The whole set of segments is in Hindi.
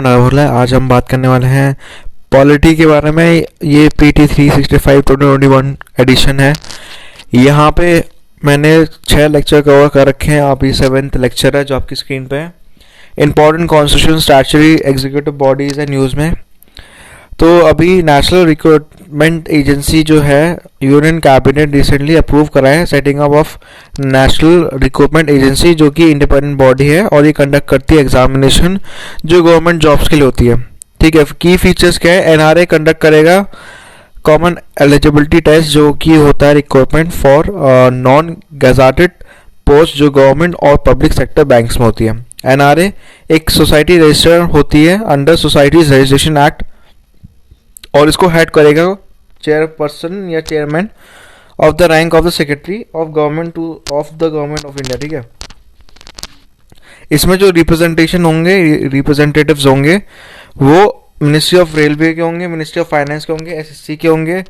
बोला है। आज हम बात करने वाले हैं पॉलिटी के बारे में। ये PT 365 2021 एडिशन है। यहाँ पे मैंने 6 लेक्चर कवर कर रखे हैं। अभी 7th लेक्चर है जो आपकी स्क्रीन पे है। Important constitution statutory executive bodies है न्यूज़ में। तो अभी नेशनल रिक्रूटमेंट एजेंसी जो है यूनियन कैबिनेट रिसेंटली अप्रूव करा है setting up of national recruitment agency, जो कि इंडिपेंडेंट बॉडी है और ये कंडक्ट करती है एग्जामिनेशन जो गवर्नमेंट जॉब्स के लिए होती है। ठीक है, की फीचर्स क्या है? NRA कंडक्ट करेगा कॉमन एलिजिबिलिटी टेस्ट जो कि होता है recruitment for non gazetted post जो गवर्नमेंट और पब्लिक सेक्टर बैंक्स में होती है। NRA एक सोसाइटी रजिस्टर होती है अंडर सोसाइटीज रजिस्ट्रेशन एक्ट और इसको हेड करेगा चेयरपर्सन या chairman of the rank of the secretary of government of the government of India. ठीक है, इसमें जो रिप्रेजेंटेटिव्स होंगे वो मिनिस्ट्री ऑफ रेलवे के होंगे, मिनिस्ट्री ऑफ फाइनेंस के होंगे, SSC के होंगे,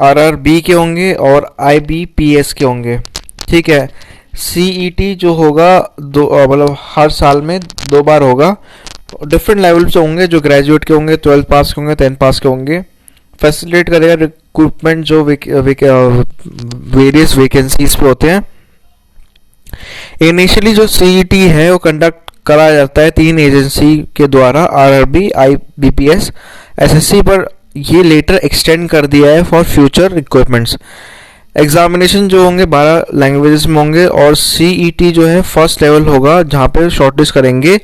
RRB के होंगे और IBPS के होंगे। ठीक है, CET जो होगा मतलब हर साल में 2 बार होगा। डिफरेंट लेवल से होंगे, जो ग्रेजुएट के होंगे, 12th पास के होंगे, 10th पास के होंगे। फैसिलिटेट करेगा रिक्रूटमेंट जो वेरियस वैकेंसीज पे होते हैं। इनिशियली जो CET है वो कंडक्ट करा जाता है 3 एजेंसी के द्वारा, RRB, IBPS, SSC, पर ये लेटर एक्सटेंड कर दिया है फॉर फ्यूचर रिक्रूटमेंट्स। एग्जामिनेशन जो होंगे 12 लैंग्वेजेस में होंगे और CET जो है फर्स्ट लेवल होगा जहाँ पे शॉर्टलिस्ट करेंगे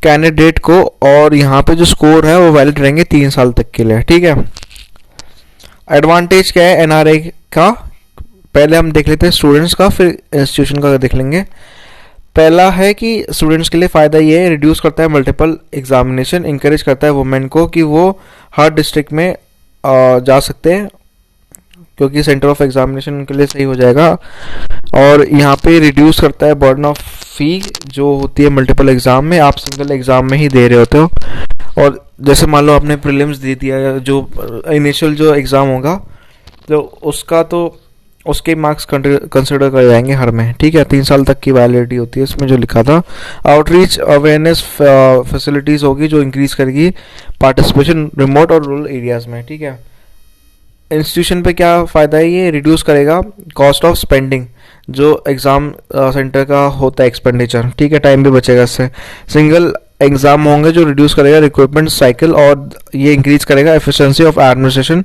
कैंडिडेट को और यहाँ पे जो स्कोर है वो वैलिड रहेंगे 3 साल तक के लिए। ठीक है, एडवांटेज क्या है NRA का? पहले हम देख लेते हैं स्टूडेंट्स का, फिर इंस्टीट्यूशन का देख लेंगे। पहला है कि स्टूडेंट्स के लिए फ़ायदा ये है, रिड्यूस करता है मल्टीपल एग्जामिनेशन, इंकरेज करता है वुमेन को कि वो हर डिस्ट्रिक्ट में जा सकते हैं क्योंकि सेंटर ऑफ एग्जामिनेशन उनके लिए सही हो जाएगा। और यहाँ पे रिड्यूस करता है बर्डन ऑफ फी जो होती है मल्टीपल एग्जाम में, आप सिंगल एग्जाम में ही दे रहे होते हो। और जैसे मान लो आपने प्रीलिम्स दे दिया, जो इनिशियल जो एग्ज़ाम होगा तो उसके मार्क्स कंसिडर कर जाएंगे हर में। ठीक है, 3 साल तक की वैलिडिटी होती है इसमें जो लिखा था। आउटरीच अवेयरनेस फैसिलिटीज़ होगी जो इंक्रीज करेगी पार्टिसिपेशन रिमोट और रूरल एरियाज़ में। ठीक है, इंस्टीट्यूशन पे क्या फ़ायदा है? ये रिड्यूस करेगा कॉस्ट ऑफ स्पेंडिंग जो एग्ज़ाम सेंटर का होता है एक्सपेंडिचर। ठीक है, टाइम भी बचेगा इससे। सिंगल एग्ज़ाम होंगे जो रिड्यूस करेगा रिक्रूटमेंट साइकिल और ये इंक्रीज करेगा efficiency of administration.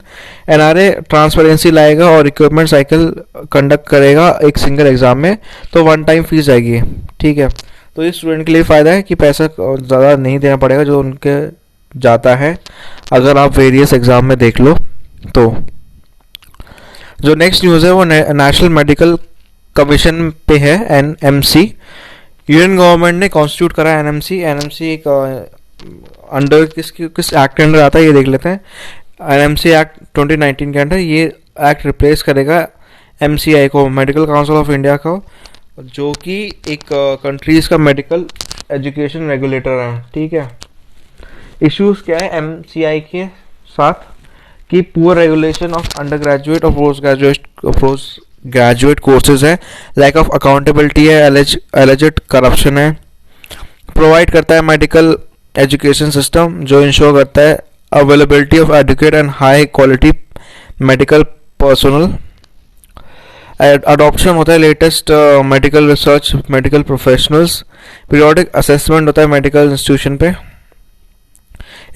NRA transparency लाएगा और रिक्रूटमेंट साइकिल कंडक्ट करेगा एक सिंगल एग्ज़ाम में, तो 1 टाइम फीस जाएगी। ठीक है, तो ये स्टूडेंट के लिए फ़ायदा है कि पैसा ज़्यादा नहीं देना पड़ेगा जो उनके जाता है अगर आप वेरियस एग्ज़ाम में देख लो तो। जो नेक्स्ट न्यूज़ है वो नेशनल मेडिकल कमीशन पे है, NMC। यूनियन गवर्नमेंट ने कॉन्स्टिट्यूट करा है NMC एक अंडर किस एक्ट के अंडर आता है ये देख लेते हैं। NMC एक्ट 2019 के अंडर ये एक्ट रिप्लेस करेगा MCI को, मेडिकल काउंसिल ऑफ इंडिया को, जो कि एक कंट्रीज का मेडिकल एजुकेशन रेगुलेटर है। ठीक है, इश्यूज क्या है MCI के साथ कि poor regulation of under graduate और पोस्ट ग्रेजुएट कोर्सेज है, लैक ऑफ अकाउंटेबिलिटी है, एलिजिड करप्शन है। प्रोवाइड करता है मेडिकल एजुकेशन सिस्टम जो इंश्योर करता है availability of adequate and high quality medical personnel. Adoption होता है latest medical research, medical professionals. Periodic assessment होता है मेडिकल इंस्टीट्यूशन पे।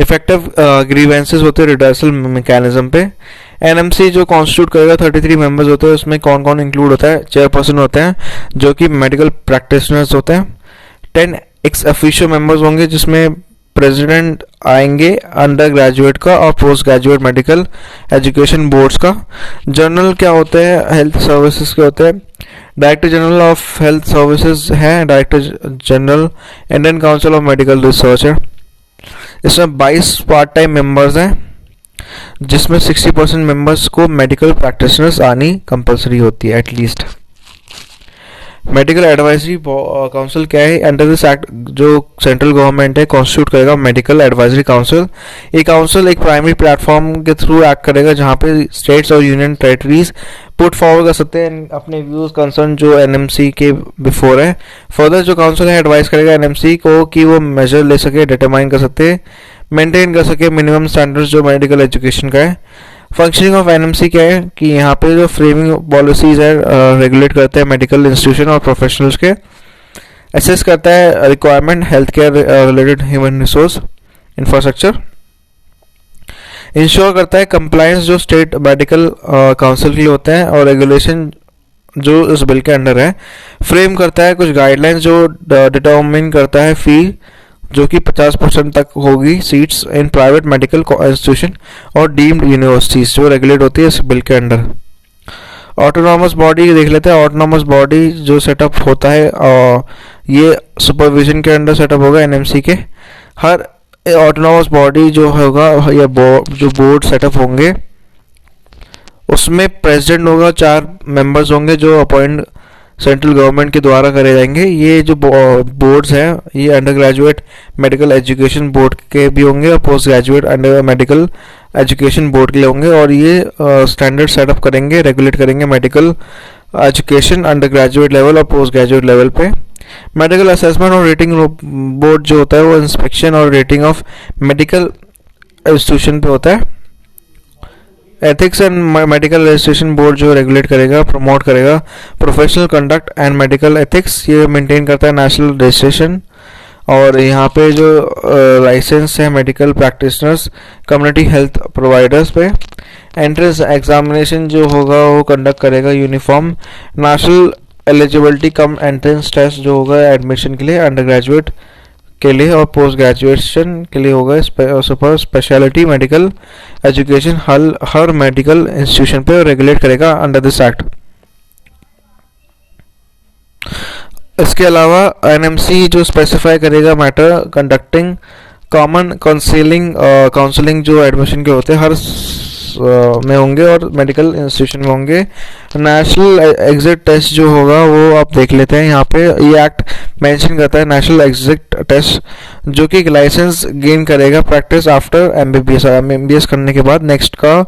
इफेक्टिव ग्रीवेंसेस होते हैं रिडर्सल मैकेनिज्म पे। NMC जो कॉन्स्टिट्यूट करेगा 33 मेंबर्स होते हैं, उसमें कौन कौन इंक्लूड होता है? चेयरपर्सन होते हैं जो कि मेडिकल प्रैक्टिशनर्स होते हैं। 10 एक्स ऑफिशियो मेंबर्स होंगे जिसमें प्रेसिडेंट आएंगे अंडर ग्रेजुएट का और post graduate medical education boards का। जनरल क्या होते हैं? हेल्थ सर्विसेज के होते हैं। Director general of health services है, director general Indian council of medical research है। इसमें 22 पार्ट टाइम मेंबर्स हैं जिसमें 60% मेंबर्स को मेडिकल प्रैक्टिशनर्स आनी कंपलसरी होती है एटलीस्ट। मेडिकल एडवाइजरी काउंसिल क्या है? अंडर दिस एक्ट जो सेंट्रल गवर्नमेंट है कॉन्स्टिट्यूट करेगा मेडिकल एडवाइजरी काउंसिल। ये काउंसिल एक प्राइमरी प्लेटफॉर्म के थ्रू एक्ट करेगा जहाँ पे स्टेट्स और यूनियन टेरिटरीज पुट फॉरवर्ड कर सकते हैं अपने व्यूज कंसर्न जो एनएमसी के बिफोर है। फर्दर जो काउंसिल है एडवाइस करेगा एनएमसी को कि वो मेजर ले सके, डिटरमाइन कर सकते, मेंटेन कर सके मिनिमम स्टैंडर्ड्स जो मेडिकल एजुकेशन का है। फंक्शनिंग ऑफ एनएमसी क्या है कि यहाँ पे जो फ्रेमिंग पॉलिसीज है रेगुलेट करते हैं मेडिकल इंस्टीट्यूशन और प्रोफेशनल्स के, असेस करता है requirement health care related human resource infrastructure, ensure करता है कंप्लायंस जो स्टेट मेडिकल काउंसिल के लिए होते हैं और रेगुलेशन जो इस बिल के अंडर है, फ्रेम करता है कुछ गाइडलाइंस जो डिटरमिन करता है फी जो कि 50% तक होगी seats in private medical institution और डीम्ड यूनिवर्सिटीज जो रेगुलेट होती है इस बिल के अंडर। ऑटोनॉमस बॉडी देख लेते हैं। ऑटोनॉमस बॉडी जो सेटअप होता है ये सुपरविजन के अंडर सेटअप होगा एनएमसी के। हर ऑटोनॉमस बॉडी जो होगा या जो बोर्ड सेटअप होंगे उसमें प्रेसिडेंट होगा, 4 मेंबर्स होंगे जो अपॉइंट सेंट्रल गवर्नमेंट के द्वारा करे जाएंगे। ये जो बोर्ड्स हैं ये under graduate medical education board के भी होंगे और post graduate under medical education board के लिए होंगे और ये स्टैंडर्ड सेटअप करेंगे, रेगुलेट करेंगे medical education under graduate level और पोस्ट ग्रेजुएट लेवल पे। मेडिकल असेसमेंट और रेटिंग बोर्ड जो होता है वो इंस्पेक्शन और रेटिंग ऑफ मेडिकल इंस्टीट्यूशन पे होता है। Ethics and medical registration board जो रेगुलेट करेगा, प्रमोट करेगा professional conduct and medical ethics, ये मेंटेन करता है नेशनल रजिस्ट्रेशन। और यहाँ पे जो लाइसेंस है medical practitioners community health providers पे। एंट्रेंस एग्जामिनेशन जो होगा वो कंडक्ट करेगा uniform national eligibility cum entrance test जो होगा एडमिशन के लिए अंडर ग्रेजुएट के लिए और पोस्ट ग्रेजुएशन के लिए होगा सुपर स्पेशलिटी मेडिकल एजुकेशन हर मेडिकल इंस्टीट्यूशन पे रेगुलेट करेगा अंडर दिस एक्ट। इसके अलावा एनएमसी जो स्पेसिफाई करेगा मैटर कंडक्टिंग कॉमन काउंसलिंग जो एडमिशन के होते हैं हर में होंगे और मेडिकल इंस्टीट्यूशन में होंगे। नेशनल एग्जिट टेस्ट जो होगा वो आप देख लेते हैं। यहाँ पे ये एक्ट मेंशन करता है नेशनल एग्जिट टेस्ट जो कि एक लाइसेंस गेन करेगा प्रैक्टिस आफ्टर एमबीबीएस करने के बाद नेक्स्ट का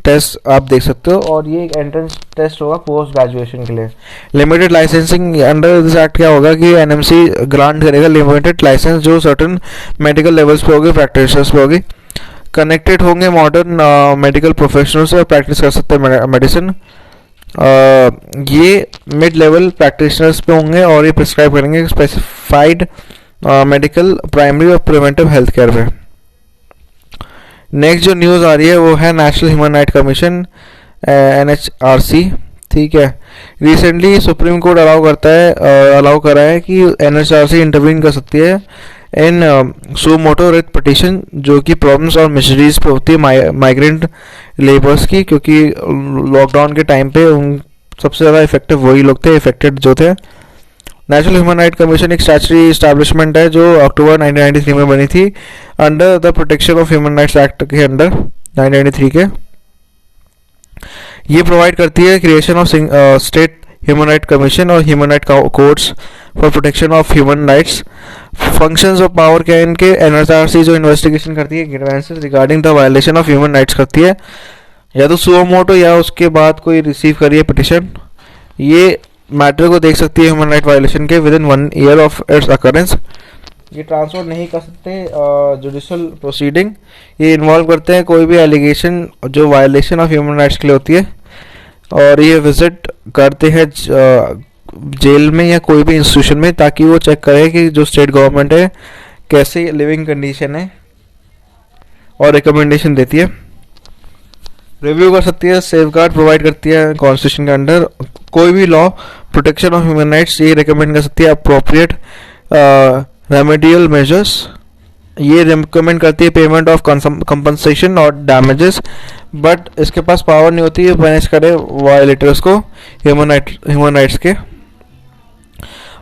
टेस्ट आप देख सकते हो। और ये एक एंट्रेंस टेस्ट होगा पोस्ट ग्रेजुएशन के लिए। Limited licensing under this act क्या होगा कि एनएमसी ग्रांट करेगा लिमिटेड लाइसेंस जो सर्टन मेडिकल लेवल्स पे होगी, प्रैक्टिशनर्स पे होगी, कनेक्टेड होंगे मॉडर्न मेडिकल प्रोफेशनल से और प्रैक्टिस कर सकते हैं मेडिसिन। ये मिड लेवल प्रैक्टिशनर्स पे होंगे और ये प्रिस्क्राइब करेंगे स्पेसिफाइड मेडिकल प्राइमरी और प्रिवेंटिव हेल्थ केयर पे। नेक्स्ट जो न्यूज़ आ रही है वो है national human right commission NHRC. ठीक है, रिसेंटली सुप्रीम कोर्ट अलाउ करा है कि एनएचआरसी इंटरवीन कर सकती है इन सो मोटो रिट पिटिशन जो कि प्रॉब्लम्स और मिजरीज पे होती है माइग्रेंट लेबर्स की, क्योंकि लॉकडाउन के टाइम पे सबसे ज़्यादा इफेक्टिव वही लोग थे इफेक्टेड जो थे। नेशनल ह्यूमन राइट कमीशन एक स्टैचुटरी इस्टेब्लिशमेंट है जो अक्टूबर 1993 में बनी थी under the protection of human rights act के अंडर 1993 के। ये प्रोवाइड करती है creation of state human right commission और human right courts for protection of human rights. Functions of power क्या है इनके? एनएचआरसी जो इन्वेस्टिगेशन करती है grievances regarding the violation of human rights करती है, या तो सुओ मोटो या उसके बाद कोई रिसीव करिए पिटिशन, ये मैटर को देख सकती है ह्यूमन राइट वायलेशन के with in 1 year of its occurrence. ये ट्रांसफर नहीं कर सकते जुडिशल प्रोसीडिंग। ये इन्वॉल्व करते हैं कोई भी एलिगेशन जो वायलेशन ऑफ ह्यूमन राइट्स के लिए होती है और ये विजिट करते हैं जेल में या कोई भी इंस्टीट्यूशन में ताकि वो चेक करे कि जो स्टेट गवर्नमेंट है कैसे लिविंग कंडीशन है और रिकमेंडेशन देती है। रिव्यू कर सकती है, सेफगार्ड प्रोवाइड करती है कॉन्स्टिट्यूशन के अंडर। कोई भी law protection of human rights ये रिकमेंड कर सकती है अप्रोप्रिएट रेमेडियल मेजर्स। ये रिकमेंड करती है पेमेंट ऑफ कंपनसेशन और डैमेजेस, बट इसके पास पावर नहीं होती है पनिश करे वायलेटर्स को ह्यूमन राइट्स के।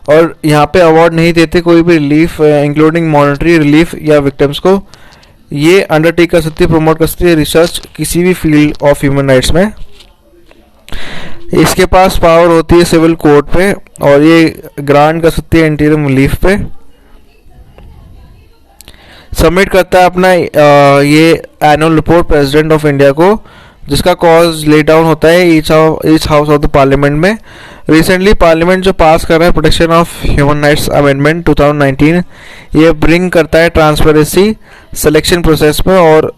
और यहाँ पे अवार्ड नहीं देते कोई भी रिलीफ इंक्लूडिंग मॉनेटरी रिलीफ या विक्टिम्स को। ये अंडरटेक कर सकती है, प्रमोट कर सकती है रिसर्च किसी भी फील्ड ऑफ ह्यूमन राइट्स में। इसके पास पावर होती है सिविल कोर्ट पे, और ये ग्रांट कर सकती है इंटीरियम रिलीफ पे। सबमिट करता है अपना ये annual report president of India को, जिसका कॉज ले डाउन होता है each house of the parliament में। रिसेंटली पार्लियामेंट जो पास कर रहा है protection of human rights amendment 2019, ये ब्रिंग करता है ट्रांसपेरेंसी सिलेक्शन प्रोसेस में, और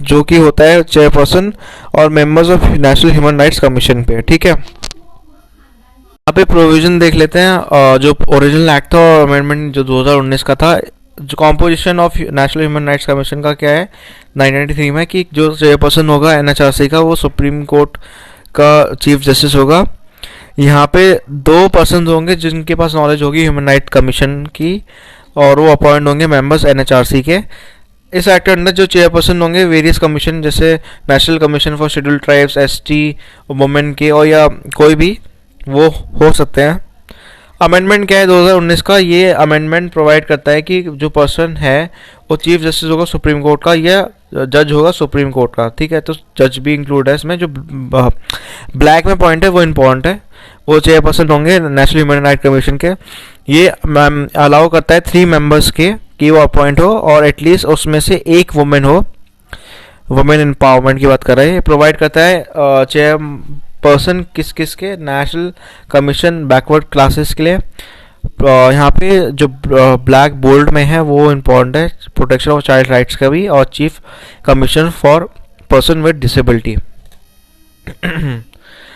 जो कि होता है चेयरपर्सन और members of national human rights commission पे। ठीक है, यहाँ पे प्रोविजन देख लेते हैं। जो ओरिजिनल एक्ट था और अमेंडमेंट जो 2019 का था, जो composition of national human rights commission का क्या है 1993 में, कि जो चेयरपर्सन होगा एनएचआरसी का वो सुप्रीम कोर्ट का चीफ जस्टिस होगा। यहाँ पे 2 पर्सन होंगे जिनके पास नॉलेज होगी ह्यूमन राइट कमीशन की, और वो अपॉइंट होंगे मेंबर्स एनएचआरसी के। इस एक्ट के अंदर जो चेयरपर्सन होंगे वेरियस कमीशन, जैसे national commission for scheduled tribes, ST, women के, और या कोई भी वो हो सकते हैं। अमेंडमेंट क्या है 2019 का, ये अमेंडमेंट प्रोवाइड करता है कि जो पर्सन है वो चीफ जस्टिस होगा सुप्रीम कोर्ट का या जज होगा सुप्रीम कोर्ट का। ठीक है, तो जज भी इंक्लूड है इसमें। जो ब्लैक में पॉइंट है वो इम्पोर्टेंट है, वो चेयरपर्सन होंगे नेशनल ह्यूमन राइट कमीशन के। ये अलाउ करता है 3 मेंबर्स के कि वो अपॉइंट हो, और एटलीस्ट उसमें से एक वुमेन हो। वुमेन एम्पावरमेंट की बात कर रहे हैं। प्रोवाइड करता है चेयर पर्सन किस किस के, नेशनल कमीशन बैकवर्ड क्लासेस के लिए। यहाँ पे जो ब्लैक बोल्ड में है वो इम्पोर्टेंट है, प्रोटेक्शन ऑफ चाइल्ड राइट्स का भी, और chief commission for person with disability.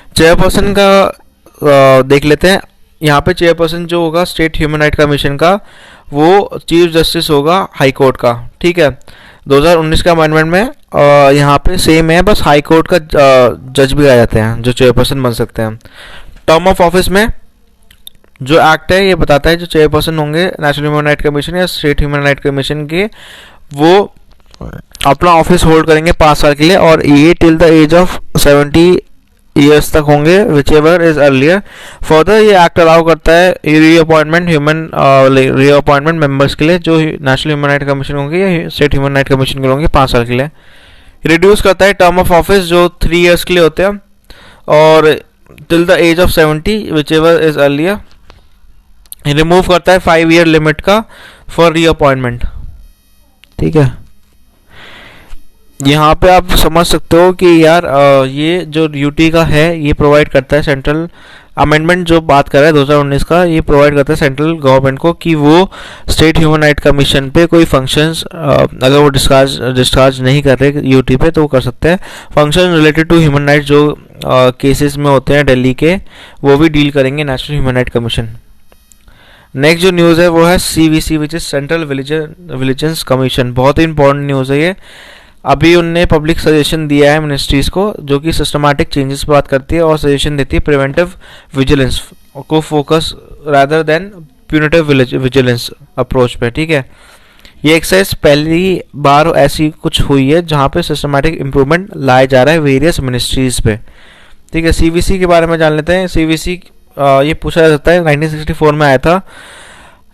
Chairperson का देख लेते हैं। यहाँ पे चेयरपर्सन जो होगा स्टेट ह्यूमन राइट कमीशन का, वो चीफ जस्टिस होगा हाई कोर्ट का। ठीक है, 2019 का अमेंडमेंट में यहाँ पे सेम है, बस हाई कोर्ट का जज भी आ जाते हैं जो चेयरपर्सन बन सकते हैं। टर्म ऑफ ऑफिस में जो एक्ट है ये बताता है जो चेयरपर्सन होंगे नेशनल ह्यूमन राइट कमीशन या स्टेट ह्यूमन राइट कमीशन के, वो अपना ऑफिस होल्ड करेंगे 5 साल के लिए, और ये till the age of 70 years तक होंगे, whichever is earlier. Further ये एक्ट अलाउ करता है रीअपॉइंटमेंट रीअपॉइंटमेंट मेंबर्स के लिए जो नेशनल ह्यूमन राइट कमीशन होंगे या स्टेट ह्यूमन राइट कमीशन के होंगे 5 साल के लिए। रिड्यूस करता है टर्म ऑफ ऑफिस जो 3 ईयर्स के लिए होते हैं, और till the age of 70 whichever is earlier. Remove करता है 5 ईयर लिमिट का फॉर रीअपॉइंटमेंट। ठीक है, यहाँ पे आप समझ सकते हो कि यार ये जो यूटी का है ये प्रोवाइड करता है सेंट्रल अमेंडमेंट जो बात कर रहा है 2019 का, ये प्रोवाइड करता है सेंट्रल गवर्नमेंट को कि वो स्टेट ह्यूमन राइट कमीशन पे कोई फंक्शंस अगर वो डिस्चार्ज नहीं कर रहे यूटी पे तो वो कर सकते हैं। Function related to human right जो केसेस में होते हैं दिल्ली के, वो भी डील करेंगे national human right commission. Next जो न्यूज़ है वो है CVC which is central vigilance commission. बहुत ही इंपॉर्टेंट न्यूज़ है ये। अभी उनने पब्लिक सजेशन दिया है मिनिस्ट्रीज को जो कि सिस्टमैटिक चेंजेस पर बात करती है और सजेशन देती है प्रिवेंटिव विजिलेंस को focus rather than punitive vigilance approach पे। ठीक है, ये एक्सरसाइज पहली बार ऐसी कुछ हुई है जहाँ पे सिस्टमैटिक इम्प्रूवमेंट लाया जा रहा है वेरियस मिनिस्ट्रीज पे। ठीक है, सीवीसी के बारे में जान लेते हैं। सीवीसी ये पूछा जा सकता है 1964 में आया था।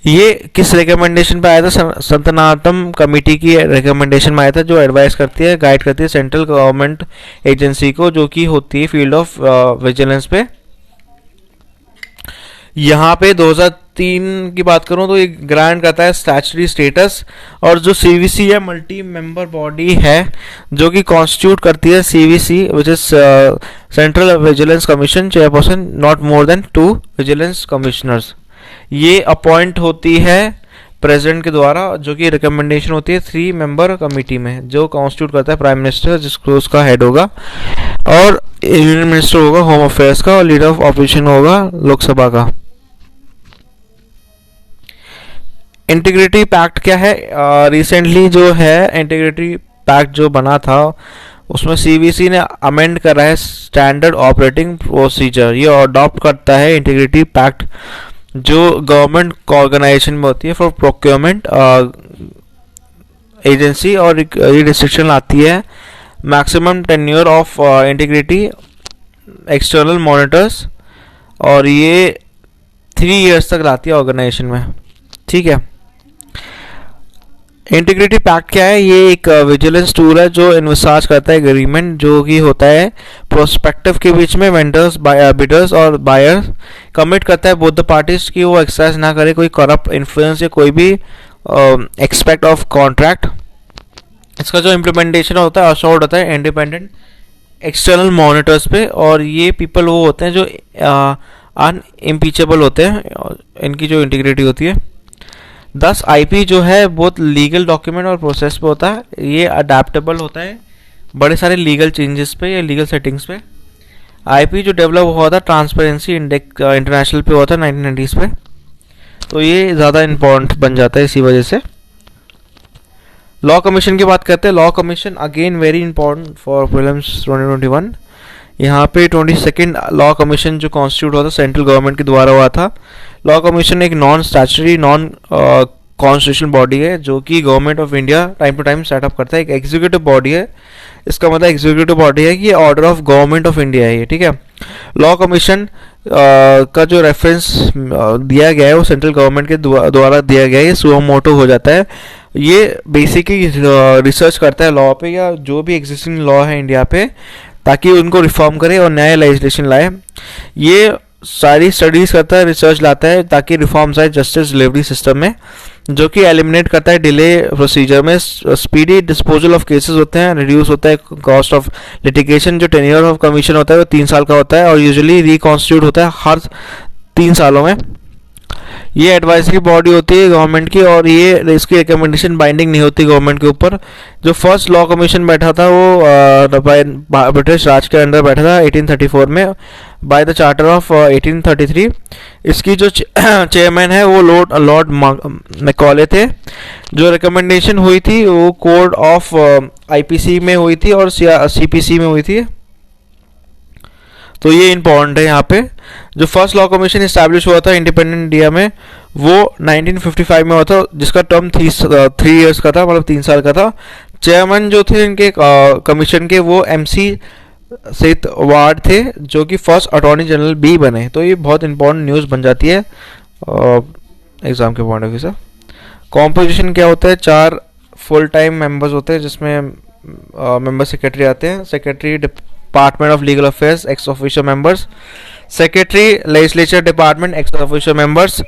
ये किस रिकमेंडेशन पे आया था? संतनातम कमेटी की रिकमेंडेशन में आया था जो एडवाइस करती है, गाइड करती है सेंट्रल गवर्नमेंट एजेंसी को जो कि होती है फील्ड ऑफ विजिलेंस पे। यहाँ पे 2003 की बात करूँ तो ये ग्रांट करता है स्टैट्यूटरी स्टेटस, और जो सीवीसी है मल्टी मेंबर बॉडी है जो कि कॉन्स्टिट्यूट करती है CVC which is central vigilance commission chairperson not more than 2 vigilance commissioners. ये अपॉइंट होती है प्रेसिडेंट के द्वारा जो कि रिकमेंडेशन होती है 3 मेंबर कमेटी में जो कॉन्स्टिट्यूट करता है प्राइम मिनिस्टर जिसको उसका हेड होगा, और यूनियन मिनिस्टर होगा होम अफेयर्स का, और लीडर ऑफ ऑपोजिशन होगा लोकसभा का। इंटीग्रिटी पैक्ट क्या है? रिसेंटली जो है इंटीग्रिटी पैक्ट जो बना था उसमें सीवीसी ने अमेंड करा है स्टैंडर्ड ऑपरेटिंग प्रोसीजर। ये अडॉप्ट करता है इंटीग्रिटी पैक्ट जो गवर्नमेंट ऑर्गेनाइजेशन में होती है फॉर प्रोक्योरमेंट एजेंसी, और ये रिस्ट्रिक्शन लाती है maximum tenure of integrity external monitors, और ये 3 इयर्स तक लाती है ऑर्गेनाइजेशन में। ठीक है, इंटीग्रिटी पैक्ट क्या है? ये एक विजिलेंस टूल है जो इन्विसाज करता है एग्रीमेंट जो कि होता है प्रोस्पेक्टिव के बीच में, वेंडर्स, बिडर्स और बायर्स। कमिट करता है बोथ द पार्टीज की वो एक्सरसाइज ना करे कोई करप्ट इन्फ्लुएंस या कोई भी एक्सपेक्ट ऑफ कॉन्ट्रैक्ट। इसका जो इम्प्लीमेंटेशन होता है अश्योर्ड होता है इंडिपेंडेंट एक्सटर्नल मॉनिटर्स पे, और ये पीपल वो होते हैं जो अनइम्पीचेबल होते हैं, इनकी जो इंटीग्रिटी होती है। 10 आईपी जो है बहुत लीगल डॉक्यूमेंट और प्रोसेस पे होता है, ये अडेप्टेबल होता है बड़े सारे लीगल चेंजेस पे या लीगल सेटिंग्स पे। आईपी जो डेवलप हुआ था ट्रांसपेरेंसी इंटरनेशनल पे हुआ था 1990s पे, तो ये ज़्यादा इम्पोर्टेंट बन जाता है इसी वजह से। लॉ कमीशन की बात करते हैं। Law commission again very important for prelims 2021। यहाँ पे 22nd लॉ कमीशन जो कॉन्स्टिट्यूट हुआ था सेंट्रल गवर्नमेंट के द्वारा हुआ था। लॉ कमीशन एक non statutory non constitutional body है जो कि government of India time to time set up करता है। एक एग्जीक्यूटिव बॉडी है, इसका मतलब एग्जीक्यूटिव बॉडी है कि ये order of government of India है ये, ठीक है। लॉ कमीशन का जो रेफरेंस दिया गया है वो सेंट्रल गवर्नमेंट के द्वारा दिया गया है, ये सुओ मोटो हो जाता है। ये बेसिकली रिसर्च करता है लॉ पे या जो भी एग्जिस्टिंग लॉ है इंडिया पे, ताकि उनको रिफॉर्म करे और नया लेजिस्लेशन लाए। ये सारी स्टडीज करता है, रिसर्च लाता है ताकि रिफॉर्म्स आए जस्टिस डिलीवरी सिस्टम में, जो कि एलिमिनेट करता है डिले प्रोसीजर में, स्पीडी डिस्पोजल ऑफ केसेस होते हैं, रिड्यूस होता है कॉस्ट ऑफ लिटिगेशन। जो टेन्योर ऑफ कमीशन होता है वो 3 साल का होता है और यूजुअली रिकॉन्स्टिट्यूट होता है हर 3 सालों में। ये एडवाइजरी बॉडी होती है गवर्नमेंट की और ये इसकी रिकमेंडेशन बाइंडिंग नहीं होती गवर्नमेंट के ऊपर। जो फर्स्ट लॉ कमीशन बैठा था वो ब्रिटिश राज के अंडर बैठा था 1834 में बाय द चार्टर ऑफ 1833। इसकी जो चेयरमैन है वो लॉर्ड मैकॉले थे। जो रिकमेंडेशन हुई थी वो कोड ऑफ आईपीसी में हुई थी और सीपीसी में हुई थी, तो ये इंपॉर्टेंट है यहाँ पे। जो फर्स्ट लॉ कमीशन इस्टेब्लिश हुआ था इंडिपेंडेंट इंडिया में वो 1955 में हुआ था, जिसका टर्म 3 इयर्स का था, मतलब 3 साल का था। चेयरमैन जो थे इनके कमीशन के वो MC सेठ वार्ड थे जो कि फर्स्ट अटॉर्नी जनरल भी बने। तो ये बहुत इंपॉर्टेंट न्यूज़ बन जाती है एग्ज़ाम के पॉइंट ऑफ व्यू से। कॉम्पोजिशन क्या होता है? 4 फुल टाइम मेंबर्स होते हैं जिसमें मेंबर सेक्रेटरी आते हैं। Secretary department of legal affairs x official members. Secretary legislature department x official members.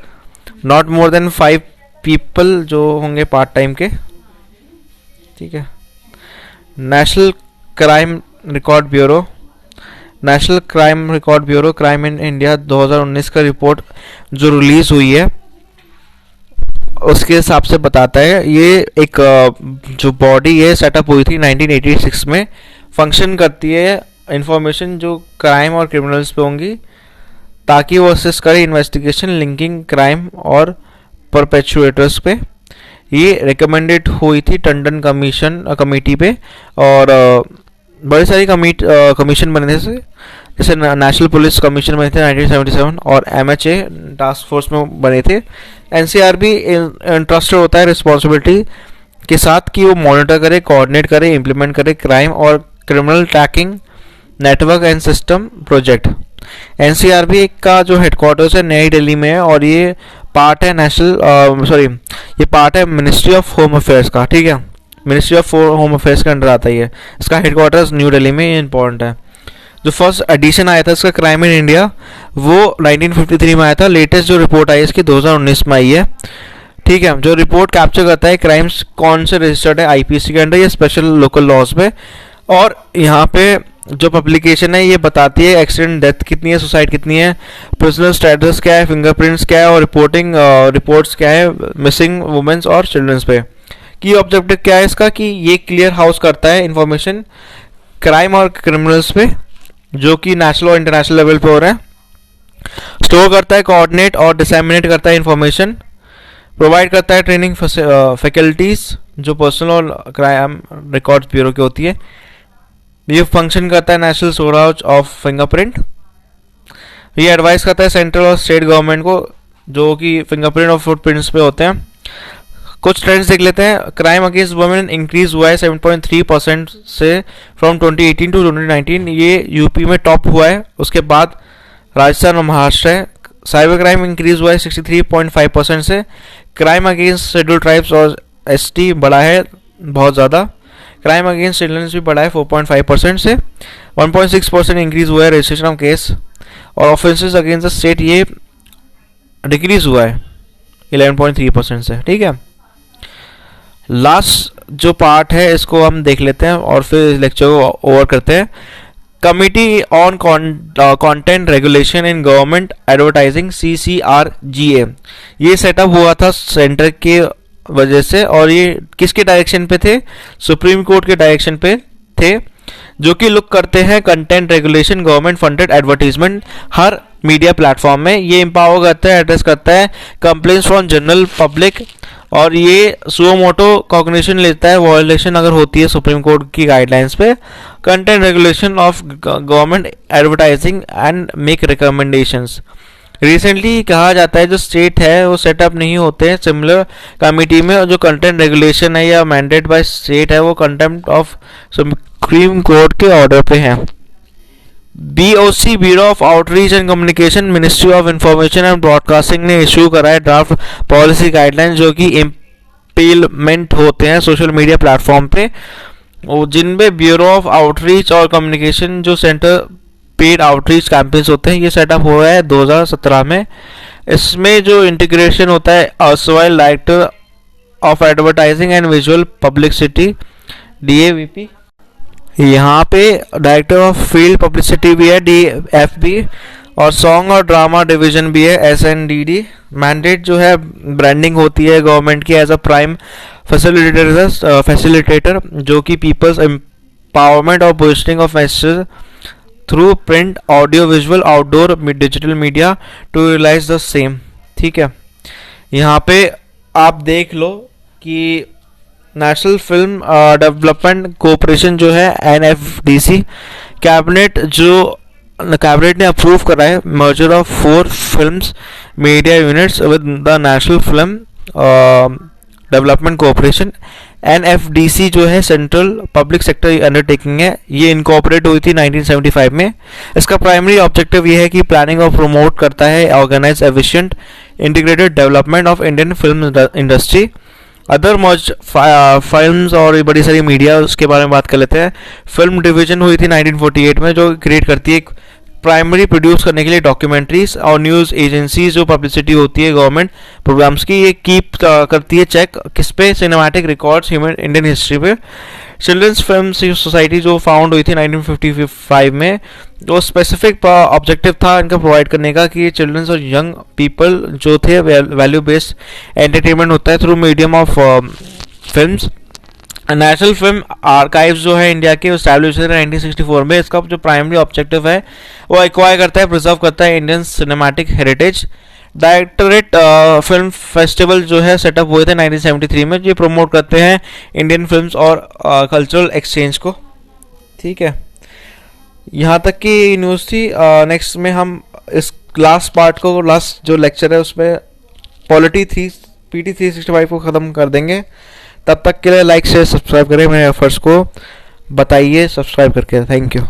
Not more than 5 people जो होंगे पार्ट टाइम के, ठीक है। National crime record bureau. National crime record bureau crime in India 2019 का रिपोर्ट जो रिलीज हुई है उसके हिसाब से बताता है। ये एक जो बॉडी है सेटअप हुई थी 1986 में, फंक्शन करती है इंफॉर्मेशन जो क्राइम और क्रिमिनल्स पे होंगी ताकि वो असिस्ट करे इन्वेस्टिगेशन लिंकिंग क्राइम और परपेचुएटर्स पे। ये रिकमेंडेड हुई थी टंडन कमेटी पे और बड़ी सारी कमीशन बने थे, जैसे नेशनल पुलिस कमीशन बने थे 1977 और MHA टास्क फोर्स में बने थे। NCR भी इंटरेस्टेड होता है रिस्पॉन्सिबिलिटी के साथ कि वो मॉनिटर करे, कोऑर्डिनेट करे, इम्प्लीमेंट करे क्राइम और criminal tracking network and system project. NCRB का जो हेडक्वार्टर्स है नई दिल्ली में है और ये पार्ट है ये पार्ट है मिनिस्ट्री ऑफ होम अफेयर्स का, ठीक है। मिनिस्ट्री ऑफ होम अफेयर्स के अंडर आता है ये। इसका हेडक्वार्टर्स न्यू दिल्ली में, ये इंपॉर्टेंट है। जो फर्स्ट एडिशन आया था इसका क्राइम इन इंडिया वो 1953 में आया था। लेटेस्ट जो रिपोर्ट आई इसकी 2019 में आई है, ठीक है। जो रिपोर्ट कैप्चर करता है क्राइम्स कौन से रजिस्टर्ड है IPC के अंडर या स्पेशल लोकल लॉज पे, और यहाँ पे जो पब्लिकेशन है ये बताती है एक्सीडेंट डेथ कितनी है, सुसाइड कितनी है, प्रिजनर स्टेटस क्या है, फिंगरप्रिंट्स क्या है और रिपोर्ट्स क्या है मिसिंग वुमेन्स और चिल्ड्रंस पे। की ऑब्जेक्टिव क्या है इसका कि ये क्लियर हाउस करता है इंफॉर्मेशन क्राइम और क्रिमिनल्स पे जो कि नेशनल और इंटरनेशनल लेवल पे हो रहे हैं, स्टोर करता है, कोऑर्डिनेट और डिसेमिनेट करता है इंफॉर्मेशन, प्रोवाइड करता है ट्रेनिंग फैकल्टीज जो पर्सनल और क्राइम रिकॉर्ड्स ब्यूरो की होती है। ये फंक्शन करता है नेशनल स्टोरेज ऑफ फिंगरप्रिंट। ये एडवाइस करता है सेंट्रल और स्टेट गवर्नमेंट को जो कि फिंगरप्रिंट और फुटप्रिंट्स पे होते हैं। कुछ ट्रेंड्स देख लेते हैं। क्राइम अगेंस्ट वुमेन इंक्रीज हुआ है 7.3% से फ्रॉम 2018 टू 2019, ये यूपी में टॉप हुआ है। उसके बाद राजस्थान और महाराष्ट्र है। साइबर क्राइम इंक्रीज हुआ है 63.5% से। क्राइम अगेंस्ट शेड्यूल्ड ट्राइब्स और ST बढ़ा है बहुत ज़्यादा। क्राइम अगेंस्ट चिल्ड्रन भी बढ़ा है 4.5% से 1.6% इंक्रीज हुआ है रजिस्ट्रेशन ऑफ केस। और ऑफेंसेस अगेंस्ट द स्टेट ये डिक्रीज हुआ है 11.3% से। ठीक है, लास्ट जो पार्ट है इसको हम देख लेते हैं और फिर लेक्चर को ओवर करते हैं। Committee on content regulation in government advertising CCRGA ये सेटअप हुआ था सेंटर के वजह से, और ये किसके डायरेक्शन पे थे? सुप्रीम कोर्ट के डायरेक्शन पे थे, जो कि लुक करते हैं content regulation government funded advertisement हर मीडिया प्लेटफॉर्म में। ये एम्पावर करता है, एड्रेस करता है कंप्लेंट्स फ्रॉम जनरल पब्लिक, और ये सुओ मोटो कॉग्निशन लेता है वायलेशन अगर होती है सुप्रीम कोर्ट की गाइडलाइंस पे, content regulation of government advertising and make recommendations. Recently कहा जाता है जो स्टेट है वो सेटअप नहीं होते हैं सिमिलर कमिटी में, और जो कंटेंट रेगुलेशन है या मैंडेट बाय स्टेट है वो कंटेम्प्ट ऑफ सुप्रीम कोर्ट के ऑर्डर पे है। BOC bureau of outreach and communication ministry of information and broadcasting ने इशू करा है ड्राफ्ट पॉलिसी गाइडलाइंस जो कि इम्प्लीमेंट होते हैं सोशल मीडिया प्लेटफॉर्म पे, जिनमें ब्यूरो ऑफ आउटरीच और कम्युनिकेशन जो सेंटर पेड आउटरीच कैंपेन्स होते हैं ये सेटअप हुआ है 2017 में। इसमें जो इंटीग्रेशन होता है erstwhile director of advertising and visual publicity DAVP, यहाँ पे डायरेक्टर ऑफ फील्ड पब्लिसिटी भी है DFB, और सॉन्ग और ड्रामा डिवीजन भी है SNDD। मैंडेट जो है ब्रांडिंग होती है गवर्नमेंट की एज अ प्राइम फैसिलिटेटर जो कि पीपल्स एम्पावरमेंट और posting of message through print audio visual outdoor digital media to realise the same. ठीक है, यहाँ पे आप देख लो कि नेशनल फिल्म डेवलपमेंट कॉरपोरेशन जो है NFDC कैबिनेट ने अप्रूव करा है merger of 4 films media units with the national film development corporation. NFDC जो है सेंट्रल पब्लिक सेक्टर अंडरटेकिंग है, ये इनकॉर्पोरेट हुई थी 1975 में। इसका प्राइमरी ऑब्जेक्टिव ये है कि प्लानिंग और प्रमोट करता है organise efficient integrated development of Indian film industry. Other merge films और बड़ी सारी मीडिया उसके बारे में बात कर लेते हैं। फिल्म डिवीजन हुई थी 1948 में जो क्रिएट करती है प्राइमरी प्रोड्यूस करने के लिए डॉक्यूमेंट्रीज, और न्यूज़ एजेंसीज जो पब्लिसिटी होती है गवर्नमेंट प्रोग्राम्स की ये कीप करती है चेक किस पे? Cinematic records human Indian history पे। चिल्ड्रंस फिल्म सोसाइटी जो फाउंड हुई थी 1955 में, तो स्पेसिफिक ऑब्जेक्टिव था इनका प्रोवाइड करने का कि चिल्ड्रंस और यंग पीपल जो थे वैल्यू बेस्ड एंटरटेनमेंट होता है through medium of films. National film archives जो है इंडिया के एस्टैब्लिश है 1964 में। इसका जो प्राइमरी ऑब्जेक्टिव है वो एक्वायर करता है, प्रिजर्व करता है Indian cinematic heritage. Directorate film festival जो है सेटअप हुए थे 1973 में, जो प्रमोट करते हैं इंडियन फिल्म्स और कल्चरल एक्सचेंज को। ठीक है, यहाँ तक की न्यूज़ थी। नेक्स्ट में हम इस लास्ट पार्ट को, लास्ट जो लेक्चर है उसमें पॉलिटी PT 365 को ख़त्म कर देंगे। तब तक के लिए लाइक शेयर सब्सक्राइब करें, मेरे एफर्ट्स को बताइए सब्सक्राइब करके। Thank you.